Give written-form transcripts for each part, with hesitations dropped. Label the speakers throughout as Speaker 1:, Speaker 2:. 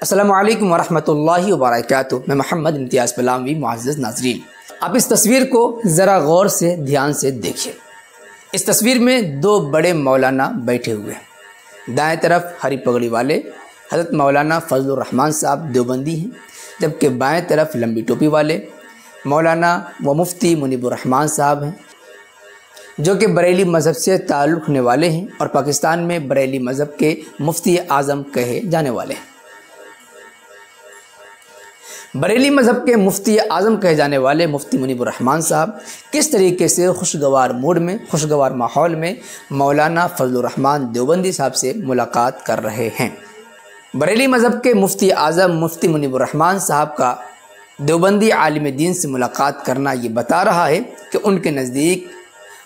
Speaker 1: अस्सलामु अलैकुम वरहमतुल्लाहि वबरकातुहू। मैं मोहम्मद इम्तियाज़ पलामवी। मुअज़्ज़ज़ नाज़रीन, आप इस तस्वीर को ज़रा गौर से ध्यान से देखिए। इस तस्वीर में दो बड़े मौलाना बैठे हुए हैं। दाएं तरफ हरी पगड़ी वाले हज़रत मौलाना फजलुर रहमान साहब देवबंदी हैं, जबकि बाएं तरफ लंबी टोपी वाले मौलाना व मुफ्ती मुनीबुर रहमान साहब हैं, जो कि बरेली मज़हब से ताल्लुक़ रखने वाले हैं और पाकिस्तान में बरेली मज़हब के मुफ्ती आज़म कहे जाने वाले हैं। बरेली मज़हब के मुफ्ती आज़म कहे जाने वाले मुफ्ती मुनीबुर रहमान साहब किस तरीके से खुशगवार मूड में, खुशगवार माहौल में मौलाना फजलुर रहमान देवबंदी साहब से मुलाकात कर रहे हैं। बरेली मज़हब के मुफ्ती आज़म मुफ्ती मुनीबुर रहमान साहब का देवबंदी आलिम दीन से मुलाकात करना ये बता रहा है कि उनके नज़दीक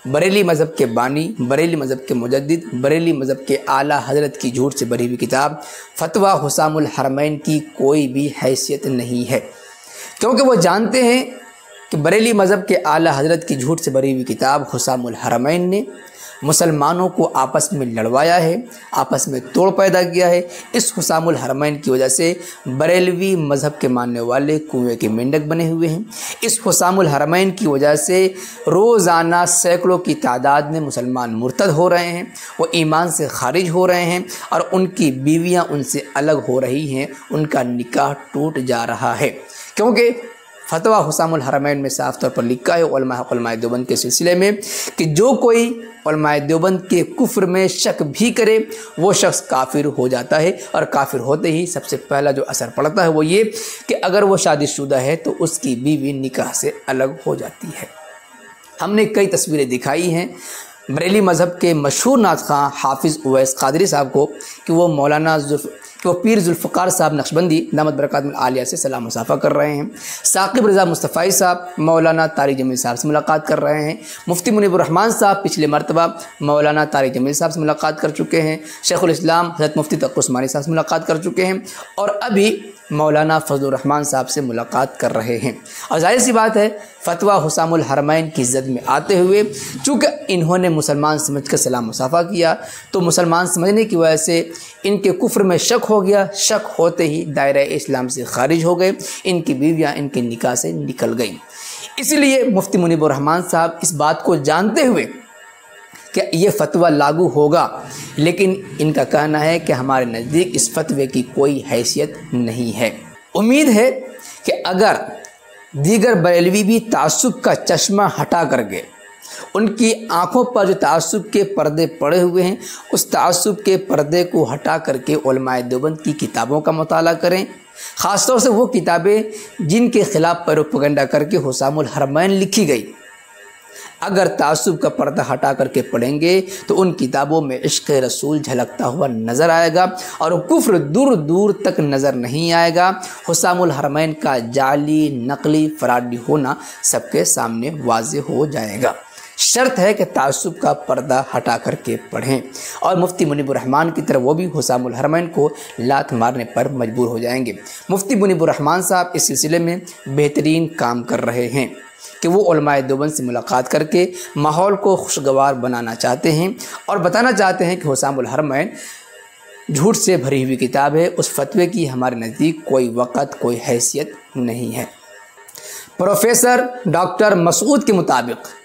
Speaker 1: बरेली मज़हब के बानी, बरेली मज़हब के मुजद्दिद, बरेली मज़हब के आला हज़रत की झूठ से भरी हुई किताब फतवा हुसामुल हरमैन की कोई भी हैसियत नहीं है, क्योंकि वो जानते हैं कि बरेली मज़हब के आला हज़रत की झूठ से भरी हुई किताब हुसामुल हरमैन ने मुसलमानों को आपस में लड़वाया है, आपस में तोड़ पैदा किया है। इस हुसामुल हरमैन की वजह से बरेलवी मज़हब के मानने वाले कुएं के मेंढक बने हुए हैं। इस हुसामुल हरमैन की वजह से रोज़ाना सैकड़ों की तादाद में मुसलमान मुर्तद हो रहे हैं, वो ईमान से खारिज हो रहे हैं और उनकी बीवियां उनसे अलग हो रही हैं, उनका निकाह टूट जा रहा है। क्योंकि फतवा हुसामुल हरमैन में साफ़ तौर पर लिखा है उलमाए देवबंद के सिलसिले में कि जो कोई उलमाए देवबंद के कुफ्र में शक भी करे वो शख्स काफिर हो जाता है, और काफिर होते ही सबसे पहला जो असर पड़ता है वो ये कि अगर वो शादीशुदा है तो उसकी बीवी निकाह से अलग हो जाती है। हमने कई तस्वीरें दिखाई हैं बरेली मज़हब के मशहूर नात ख़ां हाफिज़ उवैस क़ादरी साहब को कि वो पीर जुल्फ़कार साहब नक्शबंदी दामत बरकातुहुल आलिया से सलाम मुसाफ़ा कर रहे हैं। साकिब रज़ा मुस्तफ़ाई साहब मौलाना तारिक जमील साहब से मुलाकात कर रहे हैं। मुफ्ती मुनीबुर रहमान साहब पिछले मरतबा मौलाना तारिक जमील साहब से मुलाकात कर चुके हैं। शेखुल इस्लाम हज़रत मुफ्ती तक़ी उस्मानी साहब से मुलाकात कर चुके हैं और अभी मौलाना फजलुर रहमान साहब से मुलाकात कर रहे हैं। और जाहिर सी बात है फतवा हुसामुल हरमैन की इज़्ज़त में आते हुए चूँकि इन्होंने मुसलमान समझ कर सलाम मुसाफ़ा किया तो मुसलमान समझने की वजह से इनके कुफ्र में शक हो गया। शक होते ही दायरा इस्लाम से खारिज हो गए, इनकी बीवियाँ इनके निकाह से निकल गईं। इसलिए मुफ्ती मुनीबुर रहमान साहब इस बात को जानते हुए कि ये फतवा लागू होगा, लेकिन इनका कहना है कि हमारे नज़दीक इस फतवे की कोई हैसियत नहीं है। उम्मीद है कि अगर दीगर बरेलवी भी तासुब का चश्मा हटा करके उनकी आँखों पर जो तासुब के पर्दे पड़े हुए हैं उस तासुब के पर्दे को हटा करके उलमाए देवबंद की किताबों का मुताला करें, ख़ासतौर से वो किताबें जिनके ख़िलाफ़ प्रोपेगेंडा करके हुसामुल हरमैन लिखी गई, अगर तासुब का पर्दा हटा करके पढ़ेंगे तो उन किताबों में इश्क़ रसूल झलकता हुआ नज़र आएगा और कुफ्र दूर दूर तक नज़र नहीं आएगा। हुसामुल हरमैन का जाली, नकली, फराडी होना सबके सामने वाज़ेह हो जाएगा। शर्त है कि तासुब का पर्दा हटा करके पढ़ें, और मुफ्ती मुनीबुर रहमान की तरह वो भी हुसामुल हरमैन को लात मारने पर मजबूर हो जाएंगे। मुफ्ती मुनीबुर रहमान साहब इस सिलसिले में बेहतरीन काम कर रहे हैं कि वो उलमाए देवबंद से मुलाकात करके माहौल को खुशगवार बनाना चाहते हैं और बताना चाहते हैं कि हुसामुल हरमैन झूठ से भरी हुई किताब है, उस फतवे की हमारे नज़दीक कोई वक़्त, कोई हैसियत नहीं है। प्रोफेसर डॉक्टर मसूद के मुताबिक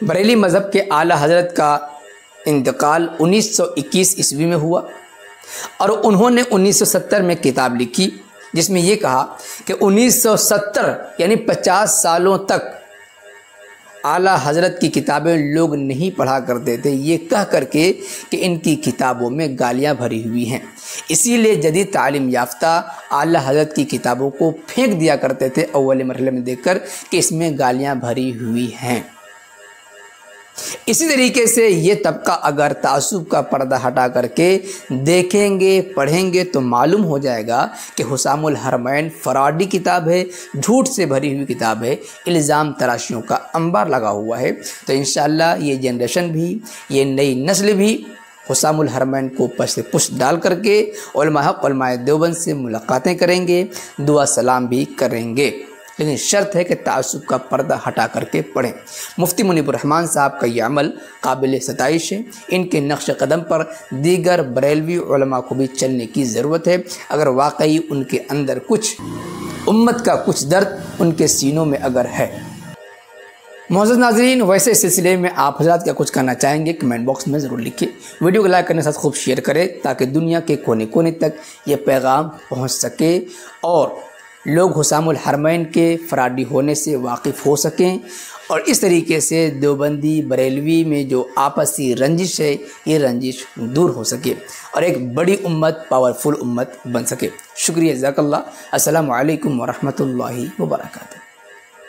Speaker 1: बरेली मज़हब के आला हज़रत का इंतकाल 1921 ईस्वी में हुआ और उन्होंने 1970 में किताब लिखी जिसमें ये कहा कि 1970 यानी 50 सालों तक आला हज़रत की किताबें लोग नहीं पढ़ा करते थे, ये कह करके कि इनकी किताबों में गालियां भरी हुई हैं। इसीलिए जदीद तालीम याफ्ता आला हज़रत की किताबों को फेंक दिया करते थे अव्वल मरहले में देखकर कि इसमें गालियां भरी हुई हैं। इसी तरीके से ये तबका अगर तासुब का पर्दा हटा करके देखेंगे, पढ़ेंगे तो मालूम हो जाएगा कि हुसामुल हरमैन फराडी किताब है, झूठ से भरी हुई किताब है, इल्ज़ाम तराशियों का अंबार लगा हुआ है। तो इंशाअल्लाह ये जनरेशन भी, ये नई नस्ल भी हुसामुल हरमैन को ऊपर से पुष्ट डाल करके उलमाए देवबंद से मुलाकातें करेंगे, दुआ सलाम भी करेंगे। लेकिन शर्त है कि तासुब का पर्दा हटा करके पढ़ें। मुफ्ती मुनीबुर रहमान साहब का यह अमल काबिल सताइश है। इनके नक्श कदम पर दीगर बरेलवी उलमा को भी चलने की ज़रूरत है। अगर वाकई उनके अंदर कुछ उम्मत का कुछ दर्द उनके सीनों में अगर है। मोअज़्ज़ज़ नाज़रीन, वैसे सिलसिले में आप हज़रात क्या कुछ कहना चाहेंगे कमेंट बॉक्स में ज़रूर लिखिए। वीडियो को लाइक करने के साथ खूब शेयर करें ताकि दुनिया के कोने कोने तक ये पैगाम पहुंच सके और लोग हुसामुल हरमैन के फराडी होने से वाकिफ़ हो सकें और इस तरीके से देवबंदी बरेलवी में जो आपसी रंजिश है ये रंजिश दूर हो सके और एक बड़ी उम्मत, पावरफुल उम्मत बन सके। शुक्रिया, जज़ाकल्लाह। अस्सलामु अलैकुम व रहमतुल्लाहि व बरकातहू।